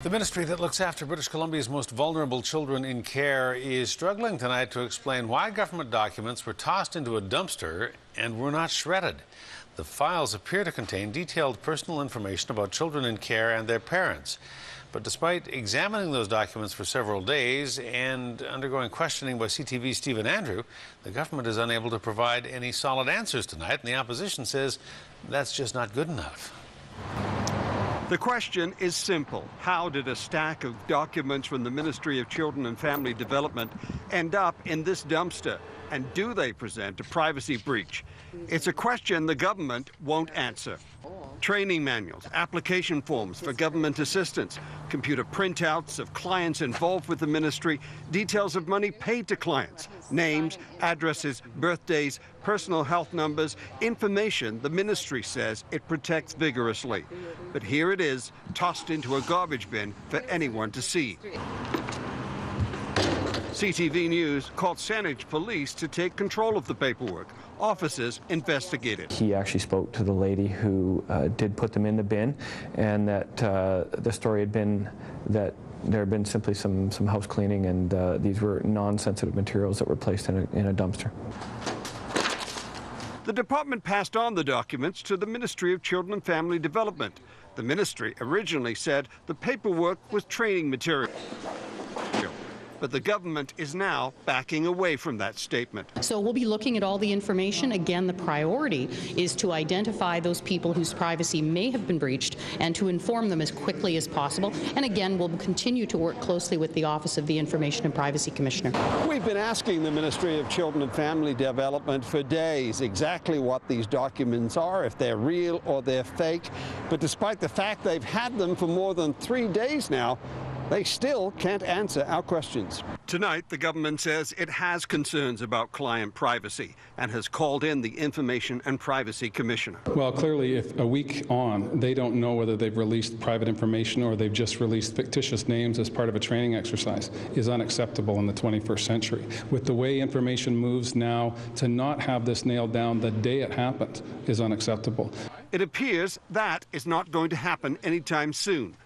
The ministry that looks after British Columbia's most vulnerable children in care is struggling tonight to explain why government documents were tossed into a dumpster and were not shredded. The files appear to contain detailed personal information about children in care and their parents. But despite examining those documents for several days and undergoing questioning by CTV's Stephen Andrew, the government is unable to provide any solid answers tonight, and the opposition says that's just not good enough. The question is simple. How did a stack of documents from the Ministry of Children and Family Development end up in this dumpster? And do they present a privacy breach? It's a question the government won't answer. Training manuals, application forms for government assistance, computer printouts of clients involved with the ministry, details of money paid to clients, names, addresses, birthdays, personal health numbers, information the ministry says it protects vigorously. But here it is, tossed into a garbage bin for anyone to see. CTV News called Saanich Police to take control of the paperwork. Officers investigated. He actually spoke to the lady who did put them in the bin, and that the story had been that there had been simply some house cleaning, and these were non-sensitive materials that were placed in a dumpster. The department passed on the documents to the Ministry of Children and Family Development. The ministry originally said the paperwork was training material. But the government is now backing away from that statement. So we'll be looking at all the information. Again, the priority is to identify those people whose privacy may have been breached and to inform them as quickly as possible. And again, we'll continue to work closely with the Office of the Information and Privacy Commissioner. We've been asking the Ministry of Children and Family Development for days exactly what these documents are, if they're real or they're fake. But despite the fact they've had them for more than 3 days now, they still can't answer our questions. Tonight, the government says it has concerns about client privacy and has called in the Information and Privacy Commissioner. Well, clearly, if a week on, they don't know whether they've released private information or they've just released fictitious names as part of a training exercise is unacceptable in the 21st century. With the way information moves now, to not have this nailed down the day it happened is unacceptable. It appears that is not going to happen anytime soon.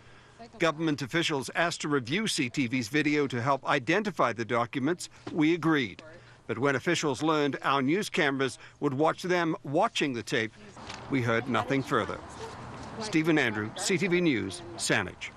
Government officials asked to review CTV's video to help identify the documents. We agreed. But when officials learned our news cameras would watch them watching the tape, we heard nothing further. Stephen Andrew, CTV News, Saanich.